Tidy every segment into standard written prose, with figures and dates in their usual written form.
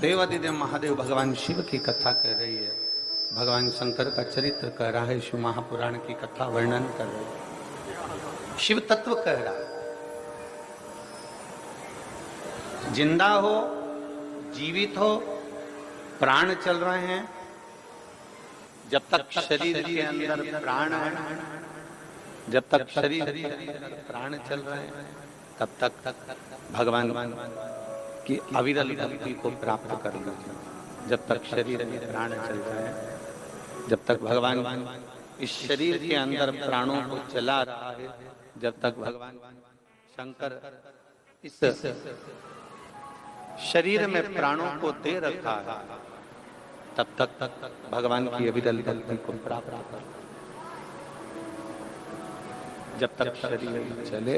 देवादिदेव महादेव भगवान शिव की कथा कह रही है, भगवान शंकर का चरित्र कह रहा है, शिव महापुराण की कथा वर्णन कर रही है, शिव तत्व कह रहा है। जिंदा हो, जीवित हो, प्राण चल रहे हैं, जब तक शरीर के अंदर प्राण है, जब तक शरीर के अंदर प्राण चल रहे हैं, तब तक भगवान की अविरल भक्ति को प्राप्त कर लीजिए। जब तक शरीर में प्राण चल रहे हैं, जब तक भगवान इस शरीर के अंदर प्राणों को चला रहा है, जब तक भगवान शंकर इस शरीर में प्राणों को दे रखा है, तब तक भगवान की अविरल भक्ति को प्राप्त कर। जब तक शरीर चले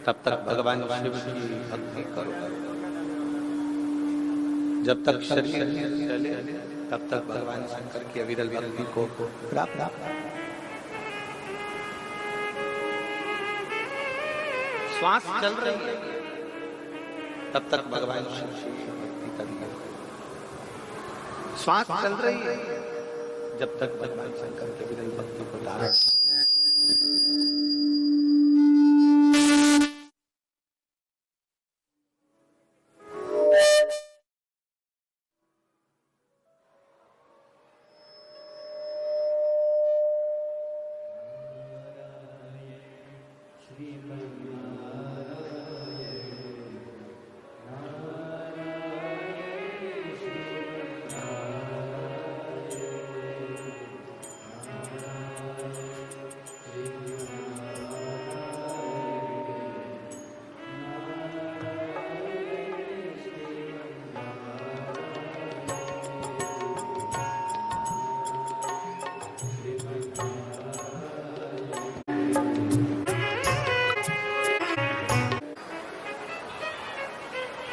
तब तक भगवान शिव की भक्ति करो। जब तक शरीर चले तब तक भगवान शंकर की अविरल भक्ति को प्राप्त। श्वास चल रही है तब तक भगवान शिव की भक्ति करिए। श्वास चल रही है जब तक भगवान शंकर की अविरल भक्ति को धारण।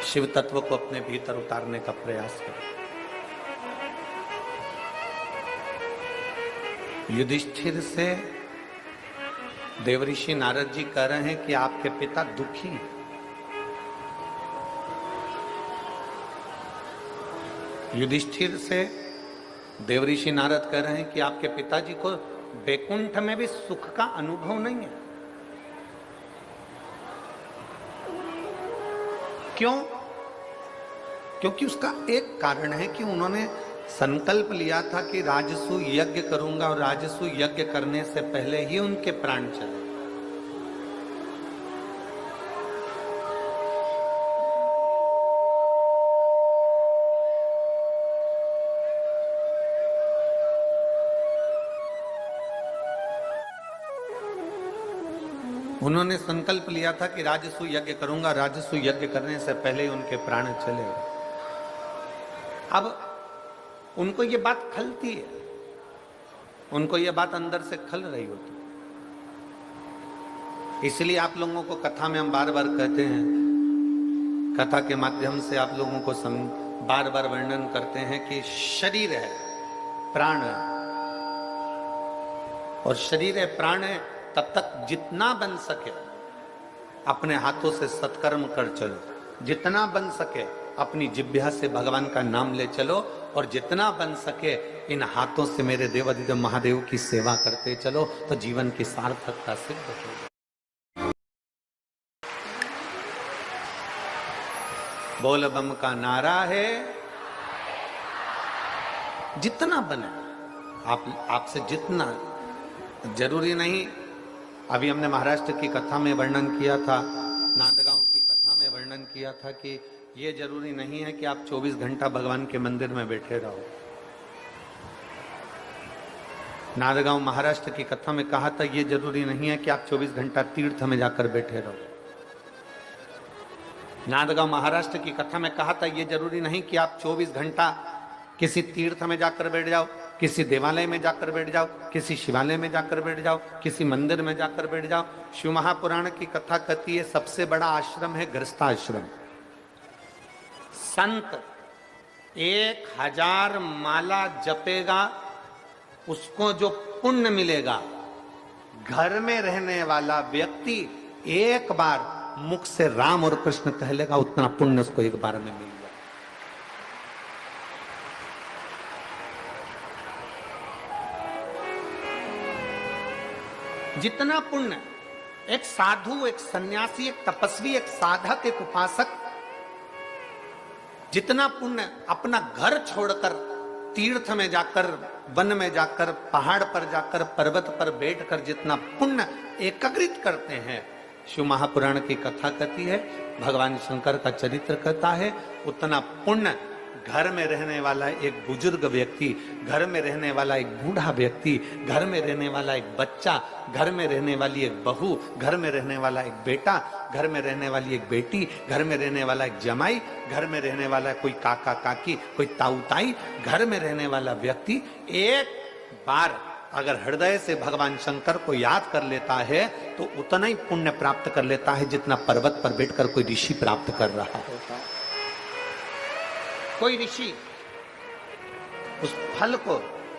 शिव तत्व को अपने भीतर उतारने का प्रयास करें। युधिष्ठिर से देवऋषि नारद जी कह रहे हैं कि आपके पिता दुखी हैं। युधिष्ठिर से देवऋषि नारद कह रहे हैं कि आपके पिताजी को वैकुंठ में भी सुख का अनुभव नहीं है। क्यों? क्योंकि उसका एक कारण है कि उन्होंने संकल्प लिया था कि राजसू यज्ञ करूंगा और राजसू यज्ञ करने से पहले ही उनके प्राण चले। उन्होंने संकल्प लिया था कि राजसू यज्ञ करूंगा, राजसू यज्ञ करने से पहले ही उनके प्राण चले। अब उनको ये बात खलती है, उनको ये बात अंदर से खल रही होती। इसलिए आप लोगों को कथा में हम बार बार कहते हैं, कथा के माध्यम से आप लोगों को बार बार वर्णन करते हैं कि शरीर है, प्राण है, और शरीर है, प्राण है, तब तक जितना बन सके अपने हाथों से सत्कर्म कर चलो, जितना बन सके अपनी जिह्वा से भगवान का नाम ले चलो, और जितना बन सके इन हाथों से मेरे देवादिदेव महादेव की सेवा करते चलो, तो जीवन की सार्थकता सिद्ध होगी। बोल बम का नारा है, जितना बने आपसे जितना, जरूरी नहीं। अभी हमने महाराष्ट्र की कथा में वर्णन किया था, नांदगांव की कथा में वर्णन किया था कि ये जरूरी नहीं है कि आप 24 घंटा भगवान के मंदिर में बैठे रहो। नांदगांव महाराष्ट्र की कथा में कहा था, ये जरूरी नहीं है कि आप 24 घंटा तीर्थ में जाकर बैठे रहो। नांदगांव महाराष्ट्र की कथा में कहा था, ये जरूरी नहीं कि आप 24 घंटा किसी तीर्थ में जाकर बैठ जाओ, किसी देवालय में जाकर बैठ जाओ, किसी शिवालय में जाकर बैठ जाओ, किसी मंदिर में जाकर बैठ जाओ। शिव महापुराण की कथा कहती है, सबसे बड़ा आश्रम है गृहस्थाश्रम। संत 1000 माला जपेगा, उसको जो पुण्य मिलेगा, घर में रहने वाला व्यक्ति एक बार मुख से राम और कृष्ण कह लेगा, उतना पुण्य उसको एक बार में मिल जाए। जितना पुण्य एक साधु, एक सन्यासी, एक तपस्वी, एक साधक, एक उपासक, जितना पुण्य अपना घर छोड़कर तीर्थ में जाकर, वन में जाकर, पहाड़ पर जाकर, पर्वत पर बैठकर जितना पुण्य एकत्रित करते हैं, शिव महापुराण की कथा कहती है, भगवान शंकर का चरित्र कहता है, उतना पुण्य घर में रहने वाला एक बुजुर्ग व्यक्ति, घर में रहने वाला एक बूढ़ा व्यक्ति, घर में रहने वाला एक बच्चा, घर में रहने वाली एक बहू, घर में रहने वाला एक बेटा, घर में रहने वाली एक बेटी, घर में रहने वाला एक जमाई, घर में रहने वाला कोई काका काकी, कोई ताऊ ताई, घर में रहने वाला व्यक्ति एक बार अगर हृदय से भगवान शंकर को याद कर लेता है तो उतना ही पुण्य प्राप्त कर लेता है जितना पर्वत पर बैठकर कोई ऋषि प्राप्त कर रहा होता है। कोई ऋषि उस फल को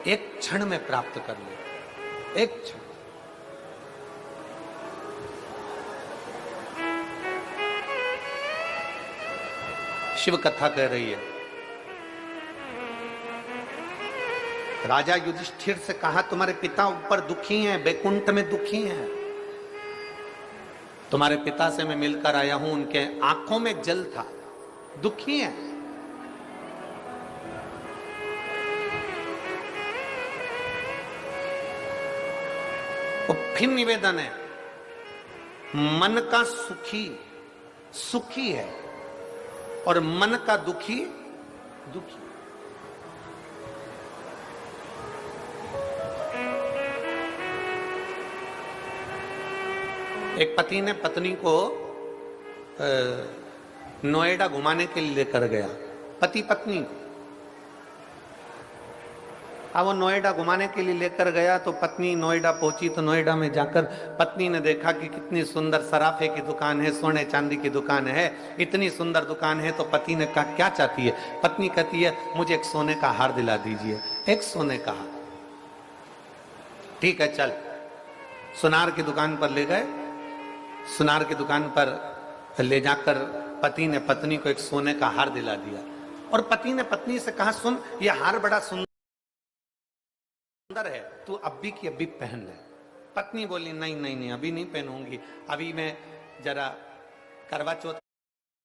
एक क्षण में प्राप्त कर ले, एक क्षण। शिव कथा कह रही है, राजा युधिष्ठिर से कहा तुम्हारे पिता ऊपर दुखी हैं, बैकुंठ में दुखी हैं, तुम्हारे पिता से मैं मिलकर आया हूं, उनके आंखों में जल था, दुखी हैं। तो फिर निवेदन है, मन का सुखी सुखी है और मन का दुखी दुखी। एक पति ने पत्नी को नोएडा घुमाने के लिए लेकर गया, पति पत्नी को। अब वो नोएडा घुमाने के लिए लेकर गया तो पत्नी नोएडा पहुंची, तो नोएडा में जाकर पत्नी ने देखा कि कितनी सुंदर सराफे की दुकान है, सोने चांदी की दुकान है, इतनी सुंदर दुकान है। तो पति ने कहा क्या चाहती है? पत्नी कहती है मुझे एक सोने का हार दिला दीजिए, एक सोने का हार। ठीक है चल, सुनार की दुकान पर ले गए। सुनार की दुकान पर ले जाकर पति ने पत्नी को एक सोने का हार दिला दिया और पति ने पत्नी से कहा सुन, ये हार बड़ा सुंदर है, तू अभी की अभी पहन ले। पत्नी बोली नहीं नहीं नहीं, अभी नहीं पहनूंगी, अभी मैं जरा करवा चौथ